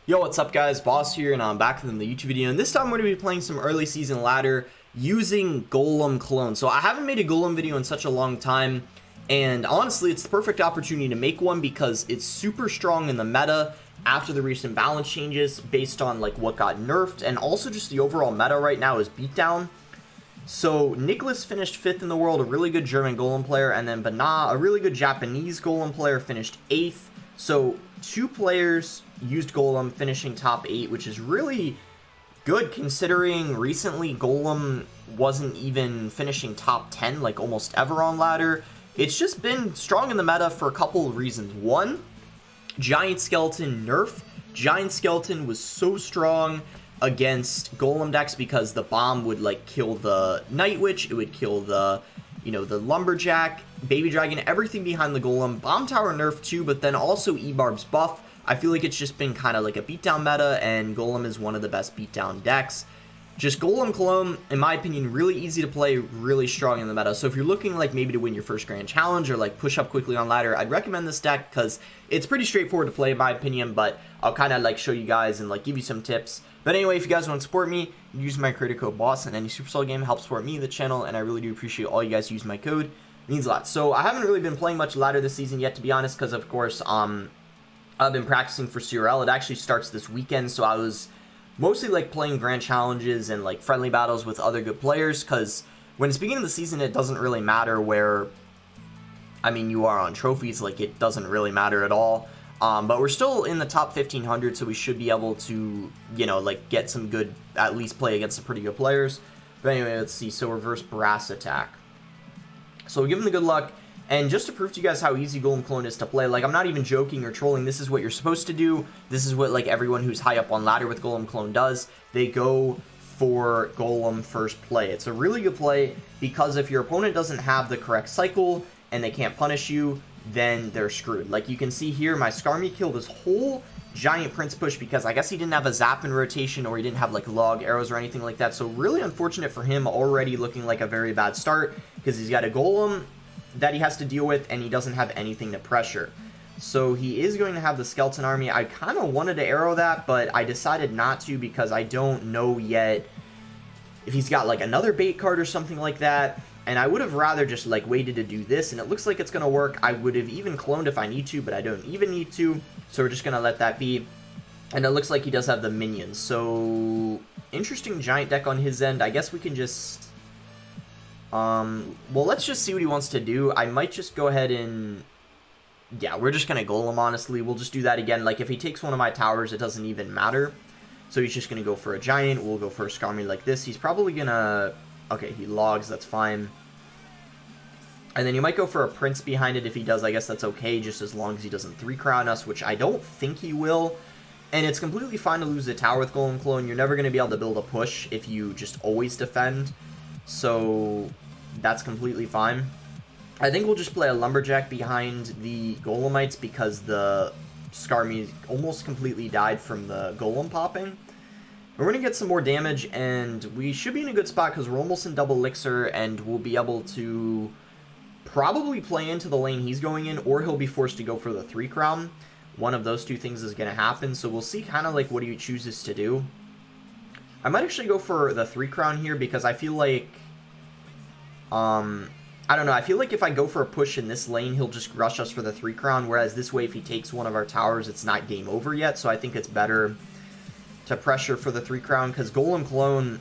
Yo, what's up guys, Boss here, and I'm back with the YouTube video, and this time we're going to be playing some early season ladder using Golem clone. So I haven't made a Golem video in such a long time, and honestly it's the perfect opportunity to make one because it's super strong in the meta after the recent balance changes based on like what got nerfed, and also just the overall meta right now is beatdown. So Nicholas finished 5th in the world, a really good German Golem player, and then Bana, a really good Japanese Golem player, finished 8th. So 2 players used Golem, finishing top 8, which is really good considering recently Golem wasn't even finishing top 10 like almost ever on ladder. It's just been strong in the meta for a couple of reasons. One, Giant Skeleton nerf. Giant Skeleton was so strong against Golem decks because the bomb would like kill the Night Witch, it would kill the the Lumberjack, Baby Dragon, everything behind the Golem. Bomb Tower nerf too, but then also E-Barb's buff. I feel like it's just been kind of like a beatdown meta, and Golem is one of the best beatdown decks. Just Golem clone, in my opinion, really easy to play, really strong in the meta. So if you're looking like maybe to win your first grand challenge or like push up quickly on ladder, I'd recommend this deck because it's pretty straightforward to play in my opinion, but I'll kind of like show you guys and like give you some tips. But anyway, if you guys want to support me, use my creator code BOSS in any Supercell game. It helps support me, the channel, and I really do appreciate all you guys use my code. It means a lot. So I haven't really been playing much ladder this season yet, to be honest, because of course I've been practicing for CRL. It actually starts this weekend, so I was mostly like playing grand challenges and like friendly battles with other good players, because when it's beginning of the season, it doesn't really matter where, I mean, you are on trophies, like it doesn't really matter at all. But we're still in the top 1500, so we should be able to, like get some good, at least play against some pretty good players. But anyway, let's see. So reverse brass attack. So we give him the good luck. And just to prove to you guys how easy Golem Clone is to play, like I'm not even joking or trolling, this is what you're supposed to do. This is what like everyone who's high up on ladder with Golem Clone does. They go for Golem first play. It's a really good play because if your opponent doesn't have the correct cycle and they can't punish you, then they're screwed. Like you can see here, my Skarmy killed this whole giant Prince push because I guess he didn't have a zap in rotation, or he didn't have like log arrows or anything like that. So really unfortunate for him, already looking like a very bad start because he's got a Golem that he has to deal with and he doesn't have anything to pressure. So he is going to have the Skeleton Army. I kind of wanted to arrow that, but I decided not to because I don't know yet if he's got like another bait card or something like that. And I would have rather just like waited to do this, and it looks like it's going to work. I would have even cloned if I need to, but I don't even need to. So we're just going to let that be. And it looks like he does have the minions. So interesting giant deck on his end. I guess we can just... well, let's just see what he wants to do. I might just go ahead and... yeah, we're just going to Golem, honestly. We'll just do that again. Like if he takes one of my towers, it doesn't even matter. So he's just going to go for a giant. We'll go for a Skarmy like this. He's probably going to... okay, he logs, that's fine. And then you might go for a Prince behind it. If he does, I guess that's okay, just as long as he doesn't 3-crown us, which I don't think he will. And it's completely fine to lose the tower with Golem Clone. You're never going to be able to build a push if you just always defend. So that's completely fine. I think we'll just play a Lumberjack behind the Golemites because the Skarmy almost completely died from the Golem popping. We're going to get some more damage, and we should be in a good spot because we're almost in double elixir, and we'll be able to probably play into the lane he's going in, or he'll be forced to go for the 3-crown. One of those two things is going to happen, so we'll see kind of like what he chooses to do. I might actually go for the 3-crown here because I feel like, I don't know, I feel like if I go for a push in this lane, he'll just rush us for the 3-crown, whereas this way if he takes one of our towers, it's not game over yet, so I think it's better to pressure for the 3-crown, because Golem Clone,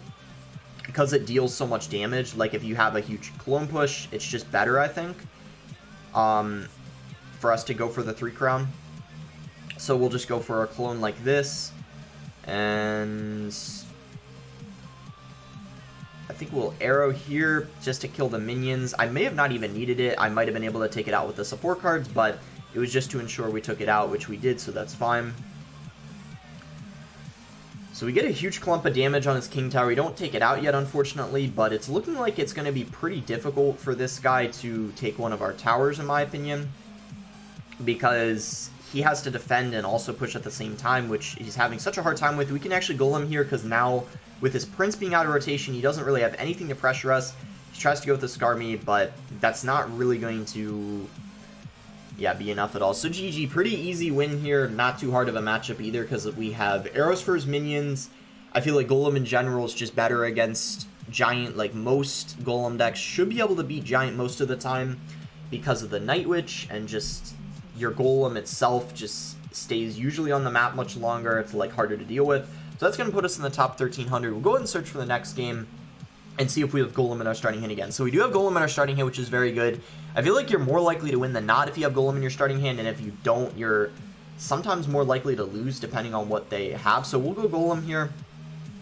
because it deals so much damage, like if you have a huge clone push, it's just better, I think, for us to go for the 3-crown. So we'll just go for a clone like this, and I think we'll arrow here just to kill the minions. I may have not even needed it. I might have been able to take it out with the support cards, but it was just to ensure we took it out, which we did, so that's fine. So we get a huge clump of damage on his King Tower. We don't take it out yet, unfortunately, but it's looking like it's going to be pretty difficult for this guy to take one of our towers, in my opinion, because he has to defend and also push at the same time, which he's having such a hard time with. We can actually Golem here because now, with his Prince being out of rotation, he doesn't really have anything to pressure us. He tries to go with the Skarmy, but that's not really going to yeah, be enough at all. So GG, pretty easy win here. Not too hard of a matchup either because we have arrows for his minions. I feel like Golem in general is just better against Giant. Like most Golem decks should be able to beat Giant most of the time because of the Night Witch, and just your Golem itself just stays usually on the map much longer. It's like harder to deal with. So that's going to put us in the top 1300. We'll go ahead and search for the next game and see if we have Golem in our starting hand again. So we do have Golem in our starting hand, which is very good. I feel like you're more likely to win than not if you have Golem in your starting hand, and if you don't, you're sometimes more likely to lose depending on what they have. So we'll go Golem here.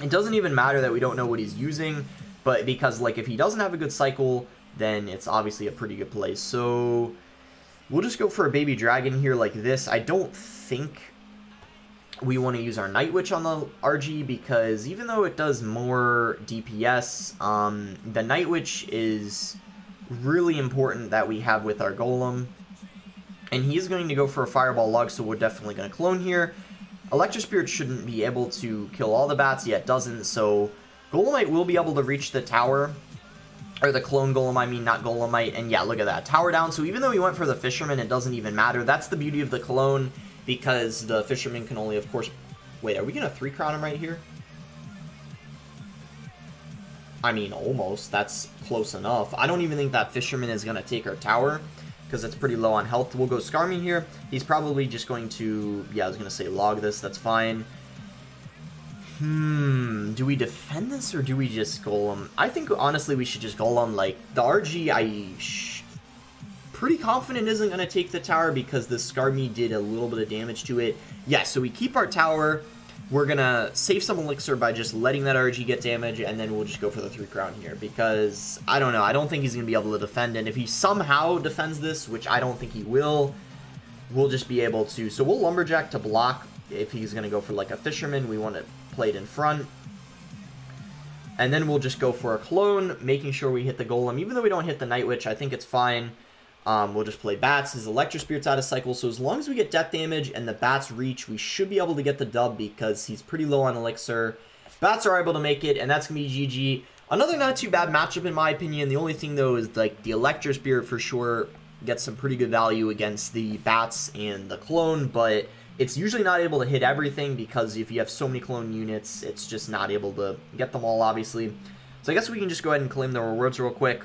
It doesn't even matter that we don't know what he's using, but because like if he doesn't have a good cycle, then it's obviously a pretty good play. So we'll just go for a baby dragon here like this. I don't think we want to use our Night Witch on the RG because even though it does more DPS, the Night Witch is really important that we have with our Golem. And he is going to go for a Fireball Log, so we're definitely going to clone here. Electro Spirit shouldn't be able to kill all the bats, yet doesn't, so Golemite will be able to reach the tower. Or the clone Golem, I mean, not Golemite. And yeah, look at that. Tower down, so even though we went for the Fisherman, it doesn't even matter. That's the beauty of the clone, because the Fisherman can only, of course... Wait, are we going to 3-crown him right here? I mean, almost. That's close enough. I don't even think that Fisherman is going to take our tower, because it's pretty low on health. We'll go Skarmy here. He's probably just going to... Yeah, I was going to say log this. That's fine. Do we defend this, or do we just Golem? I think, honestly, we should just Golem. Like, the RG, pretty confident isn't going to take the tower because the Skarmy did a little bit of damage to it. Yeah, so we keep our tower. We're going to save some elixir by just letting that RG get damage, and then we'll just go for the 3-crown here because, I don't know, I don't think he's going to be able to defend, and if he somehow defends this, which I don't think he will, we'll just be able to. So we'll Lumberjack to block if he's going to go for like a Fisherman. We want to play it in front. And then we'll just go for a clone, making sure we hit the Golem. Even though we don't hit the Night Witch, I think it's fine. We'll just play bats. His Electro Spirit's out of cycle, so as long as we get death damage and the bats reach, we should be able to get the dub because he's pretty low on elixir. Bats are able to make it, and that's going to be GG. Another not too bad matchup in my opinion. The only thing though is like the Electro Spirit for sure gets some pretty good value against the bats and the clone, but it's usually not able to hit everything because if you have so many clone units, it's just not able to get them all, obviously. So I guess we can just go ahead and claim the rewards real quick.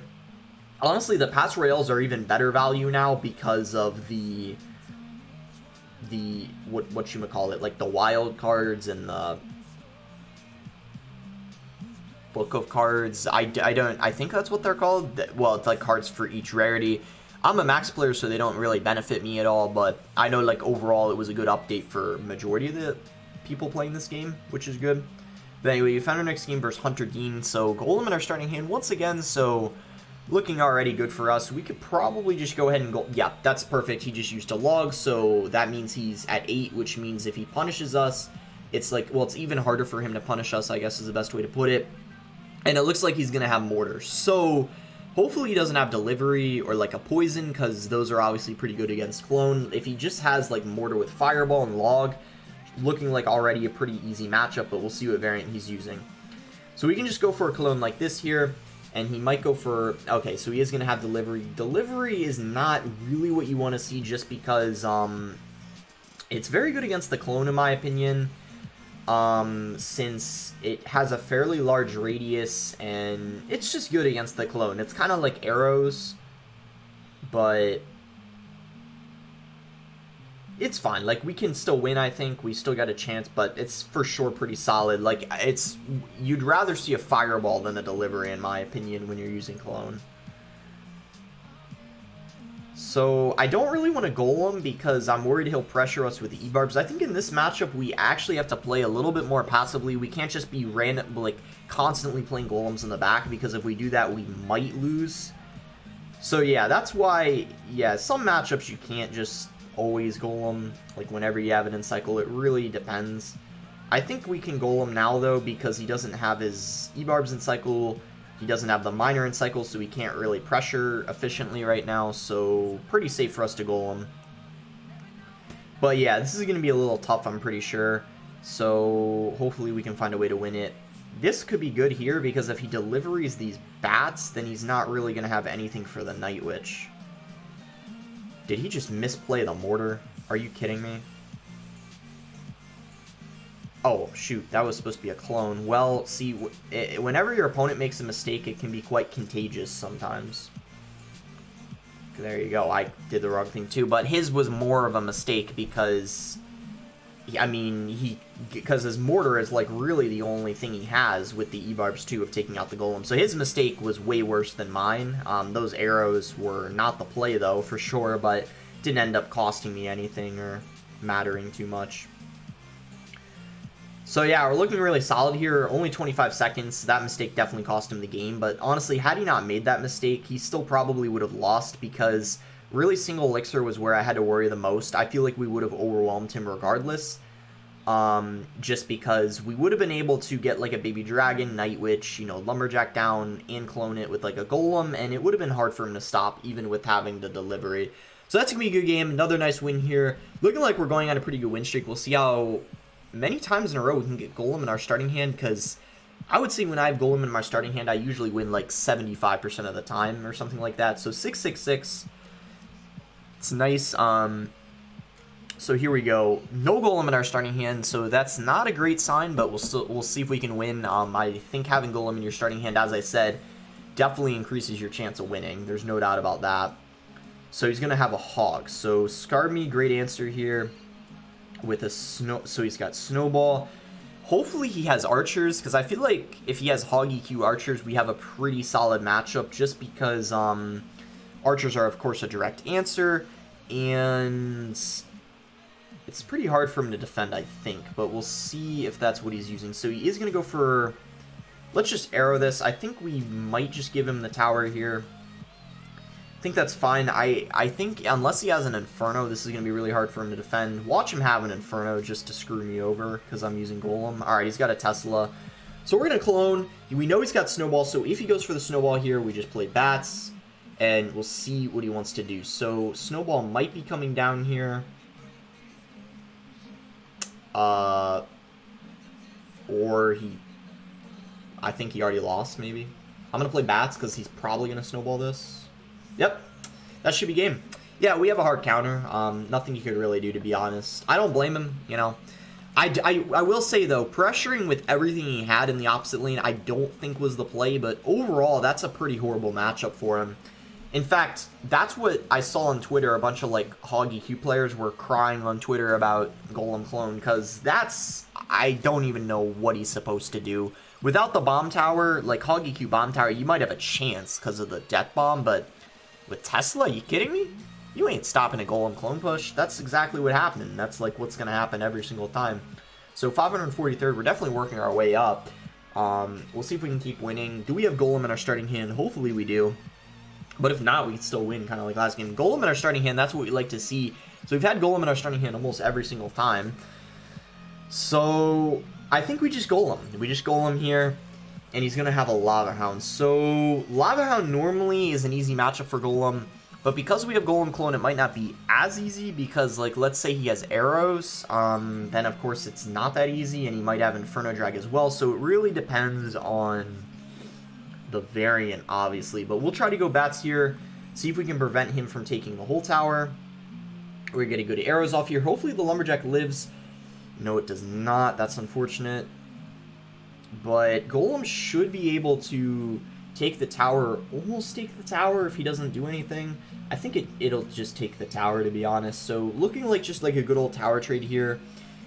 Honestly, the Pass Royales are even better value now because of the whatchamacallit, like the wild cards and the book of cards. I think that's what they're called. Well, it's like cards for each rarity. I'm a max player, so they don't really benefit me at all, but I know like overall it was a good update for majority of the people playing this game, which is good. But anyway, we found our next game versus Hunter Dean, so Golem in our starting hand once again, so looking already good for us. We could probably just go ahead and go... Yeah, that's perfect. He just used a log, so that means he's at 8, which means if he punishes us, it's like... Well, it's even harder for him to punish us, I guess is the best way to put it. And it looks like he's going to have mortar. So hopefully he doesn't have delivery or like a poison, because those are obviously pretty good against clone. If he just has like mortar with fireball and log, looking like already a pretty easy matchup, but we'll see what variant he's using. So we can just go for a clone like this here. And he might go for... Okay, so he is going to have delivery. Delivery is not really what you want to see just because it's very good against the clone, in my opinion. Since it has a fairly large radius, and it's just good against the clone. It's kind of like arrows, but it's fine. Like, we can still win, I think. We still got a chance, but it's for sure pretty solid. Like, it's... You'd rather see a fireball than a delivery, in my opinion, when you're using clone. So, I don't really want to Golem because I'm worried he'll pressure us with the E-Barbs. I think in this matchup, we actually have to play a little bit more passively. We can't just be random, like, constantly playing Golems in the back, because if we do that, we might lose. So, yeah, that's why, yeah, some matchups you can't just always Golem, like whenever you have it in cycle. It really depends. I think we can Golem now though, because he doesn't have his E-Barbs in cycle, he doesn't have the miner in cycle, so he can't really pressure efficiently right now, so pretty safe for us to Golem. But yeah, this is going to be a little tough, I'm pretty sure, so hopefully we can find a way to win it. This could be good here, because if he delivers these bats, then he's not really going to have anything for the Night Witch. Did he just misplay the mortar? Are you kidding me? Oh, shoot. That was supposed to be a clone. Well, see, whenever your opponent makes a mistake, it can be quite contagious sometimes. There you go. I did the wrong thing, too. But his was more of a mistake because... I mean, because his mortar is, like, really the only thing he has with the E-Barbs, too, of taking out the Golem. So his mistake was way worse than mine. Those arrows were not the play, though, for sure, but didn't end up costing me anything or mattering too much. So, yeah, we're looking really solid here. Only 25 seconds. That mistake definitely cost him the game. But, honestly, had he not made that mistake, he still probably would have lost because... really, single elixir was where I had to worry the most. I feel like we would have overwhelmed him regardless. Just because we would have been able to get, like, a baby dragon, night witch, you know, lumberjack down, and clone it with, like, a golem. And it would have been hard for him to stop, even with having to deliver it. So that's going to be a good game. Another nice win here. Looking like we're going on a pretty good win streak. We'll see how many times in a row we can get golem in our starting hand. Because I would say when I have golem in my starting hand, I usually win, like, 75% of the time or something like that. So 666... it's nice. So here we go. No golem in our starting hand, so that's not a great sign, but we'll see if we can win. I think having golem in your starting hand, as I said, definitely increases your chance of winning. There's no doubt about that. So he's gonna have a hog. So Scarmy, great answer here with a snow. So he's got snowball. Hopefully he has archers, because I feel like if he has hog EQ archers, we have a pretty solid matchup. Just because archers are, of course, a direct answer, and it's pretty hard for him to defend, I think, but we'll see if that's what he's using. So he is going to go for, let's just arrow this. I think we might just give him the tower here. I think that's fine. I think unless he has an Inferno, this is going to be really hard for him to defend. Watch him have an Inferno just to screw me over, because I'm using Golem. Alright, he's got a Tesla. So we're going to clone. We know he's got Snowball, so if he goes for the Snowball here, we just play Bats. And we'll see what he wants to do. So, Snowball might be coming down here. Or I think he already lost, maybe. I'm going to play Bats because he's probably going to Snowball this. Yep. That should be game. Yeah, we have a hard counter. Nothing you could really do, to be honest. I don't blame him, you know. I will say, though, pressuring with everything he had in the opposite lane, I don't think was the play. But overall, that's a pretty horrible matchup for him. In fact, that's what I saw on Twitter. A bunch of, like, Hog EQ players were crying on Twitter about Golem Clone, because that's... I don't even know what he's supposed to do. Without the bomb tower, like, Hog EQ bomb tower, you might have a chance because of the death bomb, but with Tesla, you kidding me? You ain't stopping a Golem Clone push. That's exactly what happened. That's, like, what's going to happen every single time. So, 543rd, we're definitely working our way up. We'll see if we can keep winning. Do we have Golem in our starting hand? Hopefully we do. But if not, we can still win, kind of like last game. Golem in our starting hand, that's what we like to see. So we've had Golem in our starting hand almost every single time. So I think we just Golem. We just Golem here, and he's going to have a Lava Hound. So Lava Hound normally is an easy matchup for Golem, but because we have Golem Clone, it might not be as easy because, like, let's say he has arrows, then of course it's not that easy, and he might have Inferno Drag as well. So it really depends on the variant, obviously, but we'll try to go Bats here, see if we can prevent him from taking the whole tower. We're getting good arrows off here. Hopefully the Lumberjack lives. No, it does not. That's unfortunate. But Golem should be able to take the tower, almost take the tower if he doesn't do anything. I think it'll just take the tower, to be honest. So looking like just like a good old tower trade here.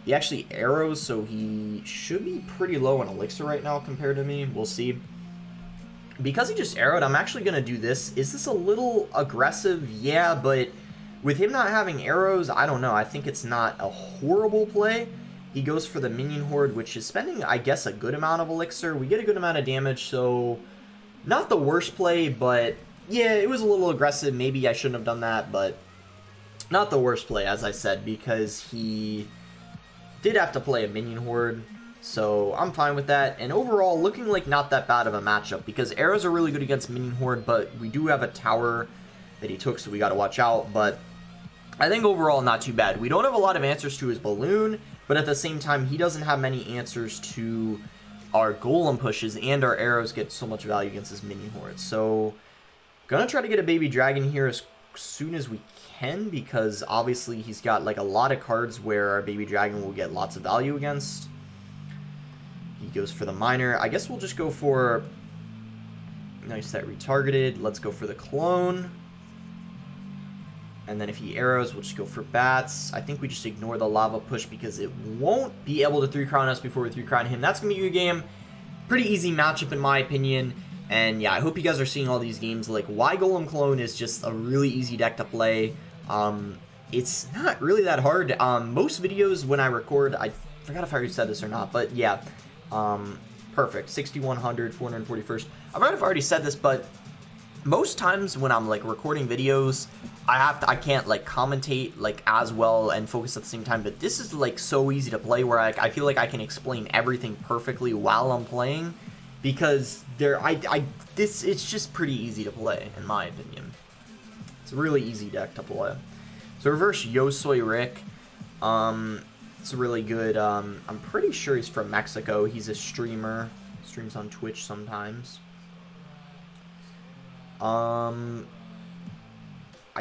He actually arrows, so he should be pretty low on elixir right now compared to me. We'll see. Because he just arrowed, I'm actually going to do this. Is this a little aggressive? Yeah, but with him not having arrows, I don't know. I think it's not a horrible play. He goes for the minion horde, which is spending, I guess, a good amount of elixir. We get a good amount of damage, so not the worst play, but yeah, it was a little aggressive. Maybe I shouldn't have done that, but not the worst play, as I said, because he did have to play a minion horde. So I'm fine with that, and overall looking like not that bad of a matchup because arrows are really good against minion horde, but we do have a tower that he took, so we got to watch out. But I think overall not too bad. We don't have a lot of answers to his balloon, but at the same time he doesn't have many answers to our golem pushes, and our arrows get so much value against his minion horde. So gonna try to get a baby dragon here as soon as we can, because obviously he's got like a lot of cards where our baby dragon will get lots of value against. He goes for the miner. I guess we'll just go for... Nice, that retargeted. Let's go for the clone. And then if he arrows, we'll just go for bats. I think we just ignore the lava push because it won't be able to 3-crown us before we 3-crown him. That's going to be a good game. Pretty easy matchup in my opinion. And yeah, I hope you guys are seeing all these games. Like, why Golem Clone is just a really easy deck to play. It's not really that hard. Most videos when I record, I forgot if I already said this or not, but yeah. Perfect. 6100, 441st. I might have already said this, but most times when I'm like recording videos, I can't like commentate like as well and focus at the same time. But this is like so easy to play where I feel like I can explain everything perfectly while I'm playing, because it's just pretty easy to play in my opinion. It's a really easy deck to play. So reverse Yosoi Rick. It's really good. I'm pretty sure he's from Mexico. He's a streamer. Streams on Twitch sometimes. I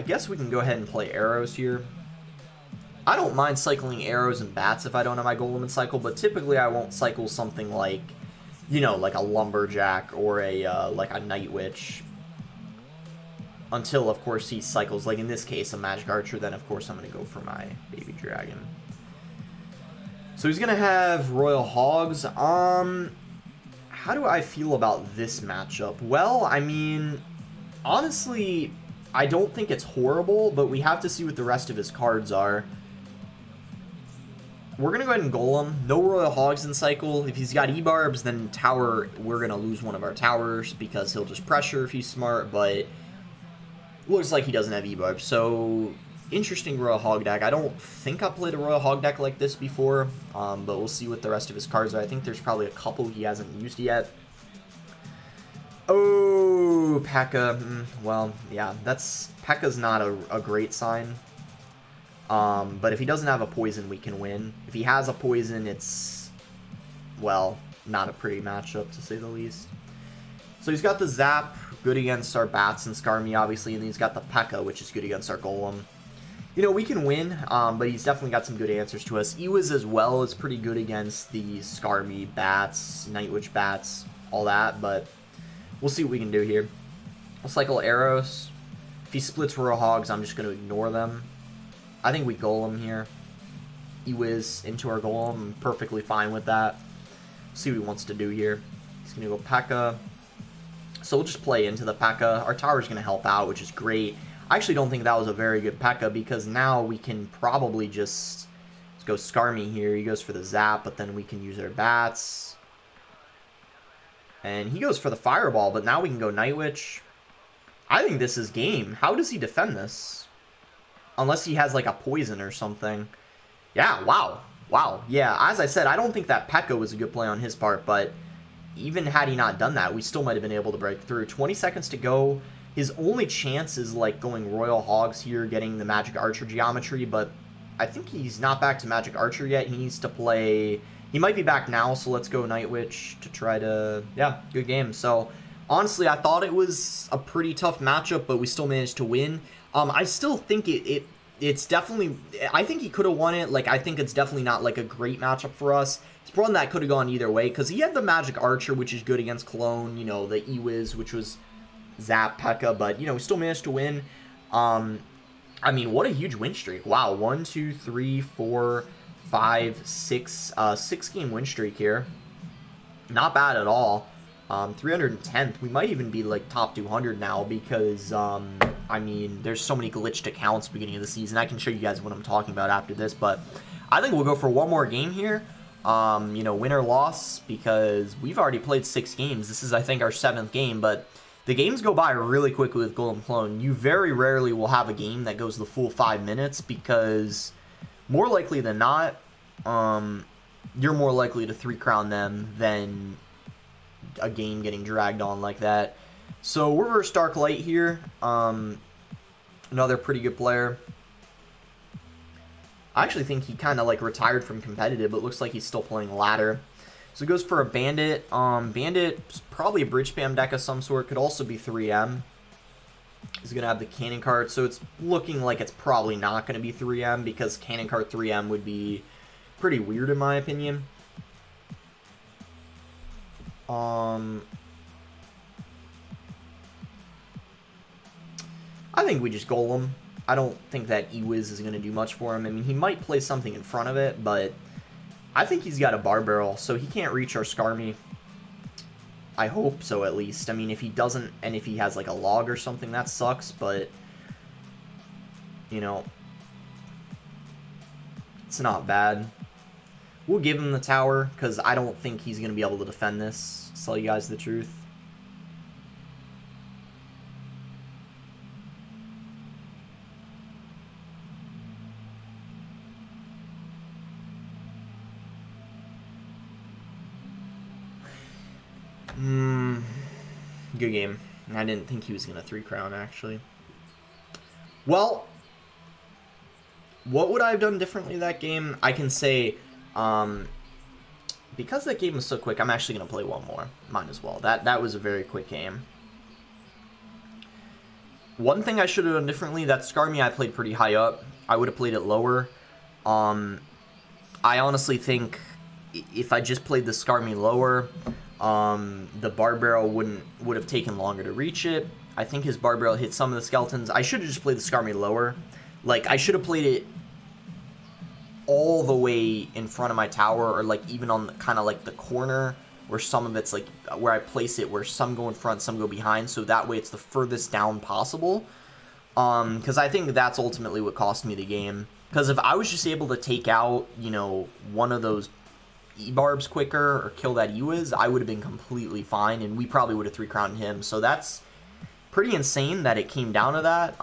guess we can go ahead and play arrows here. I don't mind cycling arrows and bats if I don't have my golem in cycle, but typically I won't cycle something like, you know, like a lumberjack or a like a night witch, until of course he cycles, like in this case, a magic archer. Then of course I'm gonna go for my baby dragon. So he's gonna have royal hogs. How do I feel about this matchup? Well, I mean, honestly, I don't think it's horrible, but we have to see what the rest of his cards are. We're going to go ahead and Golem. No Royal Hogs in cycle. If he's got E-Barbs, then Tower, we're going to lose one of our towers because he'll just pressure if he's smart, but looks like he doesn't have E-Barbs. So, interesting Royal Hog deck. I don't think I've played a Royal Hog deck like this before, but we'll see what the rest of his cards are. I think there's probably a couple he hasn't used yet. Oh, P.E.K.K.A. Well, yeah, P.E.K.K.A.'s not a great sign. But if he doesn't have a poison, we can win. If he has a poison, it's, well, not a pretty matchup, to say the least. So he's got the Zap, good against our Bats and Skarmy, obviously, and then he's got the P.E.K.K.A., which is good against our Golem. You know, we can win, but he's definitely got some good answers to us. Ewiz as well is pretty good against the Skarmy Bats, Night Witch Bats, all that, but we'll see what we can do here. We'll cycle arrows. If he splits Royal Hogs, I'm just going to ignore them. I think we Golem here. Ewiz into our Golem. I'm perfectly fine with that. See what he wants to do here. He's going to go P.E.K.K.A. So we'll just play into the P.E.K.K.A. Our tower's going to help out, which is great. I actually don't think that was a very good P.E.K.K.A. because now we can probably just go Skarmy here. He goes for the Zap, but then we can use our Bats. And he goes for the Fireball, but now we can go Night Witch. I think this is game. How does he defend this? Unless he has like a poison or something. Yeah, wow. Wow. Yeah, as I said, I don't think that P.E.K.K.A. was a good play on his part, but even had he not done that, we still might have been able to break through. 20 seconds to go. His only chance is like going Royal Hogs here, getting the Magic Archer geometry, but I think he's not back to Magic Archer yet. He needs to play... He might be back now, so let's go Night Witch to try to... Yeah, good game. So, honestly, I thought it was a pretty tough matchup, but we still managed to win. I still think it's definitely... I think he could have won it. Like, I think it's definitely not, like, a great matchup for us. It's one that could have gone either way, because he had the Magic Archer, which is good against Clone, you know, the Ewiz, which was Zap, P.E.K.K.A., but, you know, we still managed to win. I mean, what a huge win streak. Wow, 1, 2, 3, 4... 5, 6, 6-game win streak here. Not bad at all. 310th. We might even be like top 200 now because, I mean, there's so many glitched accounts beginning of the season. I can show you guys what I'm talking about after this, but I think we'll go for one more game here. You know, win or loss, because we've already played 6 games. This is, I think, our 7th game, but the games go by really quickly with Golem Clone. You very rarely will have a game that goes the full 5 minutes because... More likely than not, you're more likely to 3-crown them than a game getting dragged on like that. So, we're reverse Dark Light here. Another pretty good player. I actually think he kind of like retired from competitive, but looks like he's still playing ladder. So, he goes for a Bandit. Bandit's probably a bridge spam deck of some sort. Could also be 3M. is going to have the cannon cart, so it's looking like it's probably not going to be 3M, because cannon cart 3M would be pretty weird in my opinion. I think we just golem. I don't think that E-Wiz is going to do much for him. I mean, he might play something in front of it, but I think he's got a bar barrel, so he can't reach our Skarmy. I hope so, at least. I mean, if he doesn't, and if he has, like, a log or something, that sucks, but, you know, it's not bad. We'll give him the tower, because I don't think he's going to be able to defend this, to tell you guys the truth. Good game. I didn't think he was going to 3-crown, actually. Well, what would I have done differently that game? I can say, because that game was so quick, I'm actually going to play one more. Might as well. That was a very quick game. One thing I should have done differently, that Skarmy I played pretty high up. I would have played it lower. I honestly think if I just played the Skarmy lower, the bar barrel would have taken longer to reach it. I think his bar barrel hit some of the skeletons. I should have just played the Skarmy lower. Like, I should have played it all the way in front of my tower, or like even on kind of like the corner where some of it's like where I place it, where some go in front, some go behind, so that way it's the furthest down possible. Because I think that's ultimately what cost me the game. Because if I was just able to take out, you know, one of those E-barbs quicker or kill that E-Wiz, I would have been completely fine, and we probably would have 3-crowned him. So that's pretty insane that it came down to that.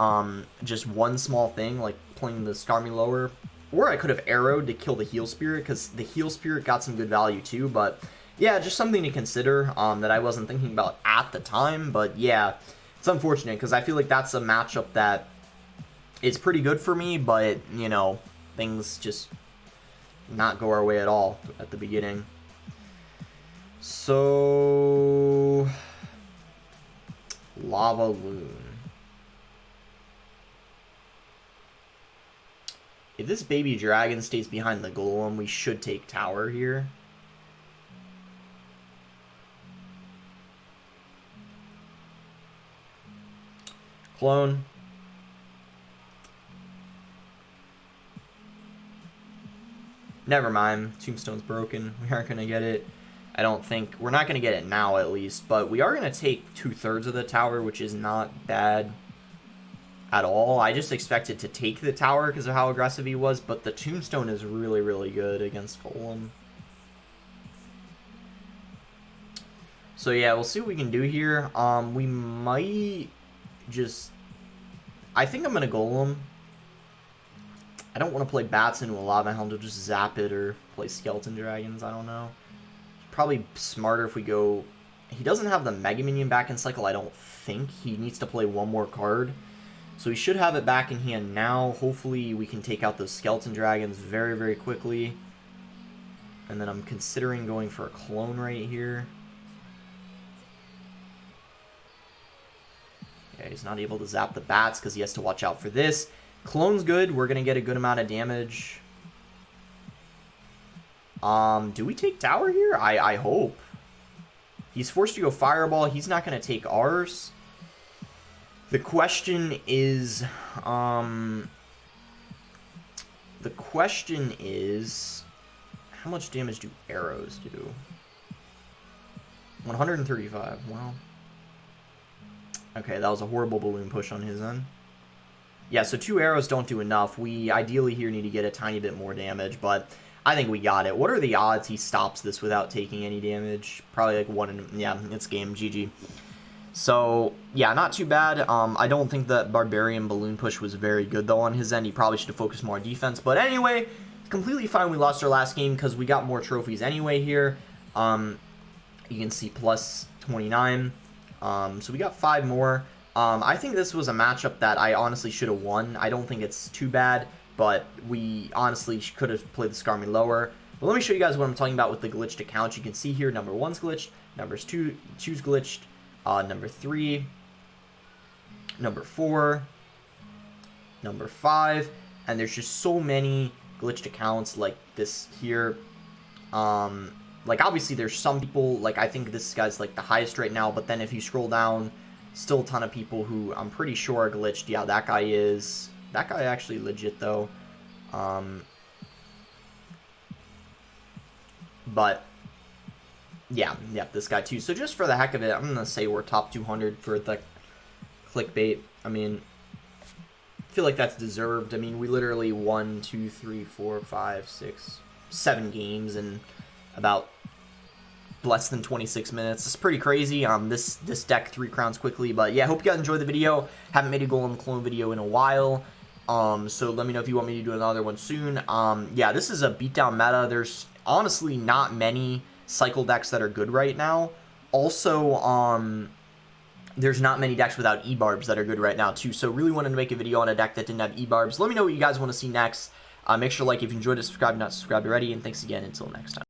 Just one small thing, like playing the Skarmy lower. Or I could have arrowed to kill the Heal Spirit, because the Heal Spirit got some good value too. But yeah, just something to consider that I wasn't thinking about at the time. But yeah, it's unfortunate, because I feel like that's a matchup that is pretty good for me, but, you know, things just not go our way at all at the beginning. So, Lava Loon. If this baby dragon stays behind the golem, we should take tower here. Clone. Never mind. Tombstone's broken. We aren't going to get it. I don't think. We're not going to get it now, at least. But we are going to take 2/3 of the tower, which is not bad at all. I just expected to take the tower because of how aggressive he was. But the Tombstone is really, really good against Golem. So, yeah, we'll see what we can do here. We might just... I think I'm going to Golem. I don't want to play bats into a lava helm to just zap it, or play skeleton dragons. I don't know. Probably smarter if we go... He doesn't have the Mega Minion back in cycle, I don't think. He needs to play one more card. So he should have it back in hand now. Hopefully we can take out those skeleton dragons very, very quickly. And then I'm considering going for a clone right here. Yeah, he's not able to zap the bats because he has to watch out for this. Clone's good. We're going to get a good amount of damage. Do we take tower here? I hope. He's forced to go fireball. He's not going to take ours. The question is, how much damage do arrows do? 135. Wow. Okay, that was a horrible balloon push on his end. Yeah, so 2 arrows don't do enough. We ideally here need to get a tiny bit more damage, but I think we got it. What are the odds he stops this without taking any damage? Probably like 1 in... Yeah, it's game. GG. So, yeah, not too bad. I don't think that Barbarian balloon push was very good, though, on his end. He probably should have focused more on defense. But anyway, it's completely fine we lost our last game because we got more trophies anyway here. You can see plus 29. So we got 5 more. I think this was a matchup that I honestly should have won. I don't think it's too bad, but we honestly could have played the Skarmy lower. But let me show you guys what I'm talking about with the glitched account. You can see here, number 1's glitched, number 2's glitched, number 3 number 4, number 5, and there's just so many glitched accounts like this here. Like, obviously there's some people, like, I think this guy's like the highest right now, but then if you scroll down, still a ton of people who I'm pretty sure are glitched. Yeah, that guy actually legit though. But yeah, this guy too. So just for the heck of it, I'm gonna say we're top 200 for the clickbait. I mean, I feel like that's deserved. I mean, we literally won 2, 3, 4, 5, 6, 7 games in about less than 26 minutes. It's pretty crazy. This deck 3 crowns quickly. But yeah, hope you guys enjoyed the video. Haven't made a Golem clone video in a while. So let me know if you want me to do another one soon. Yeah, this is a beatdown meta. There's honestly not many cycle decks that are good right now. Also, there's not many decks without E-Barbs that are good right now too. So really wanted to make a video on a deck that didn't have E-Barbs. Let me know what you guys want to see next. Make sure to like if you enjoyed it, subscribe if not subscribed already, and thanks again until next time.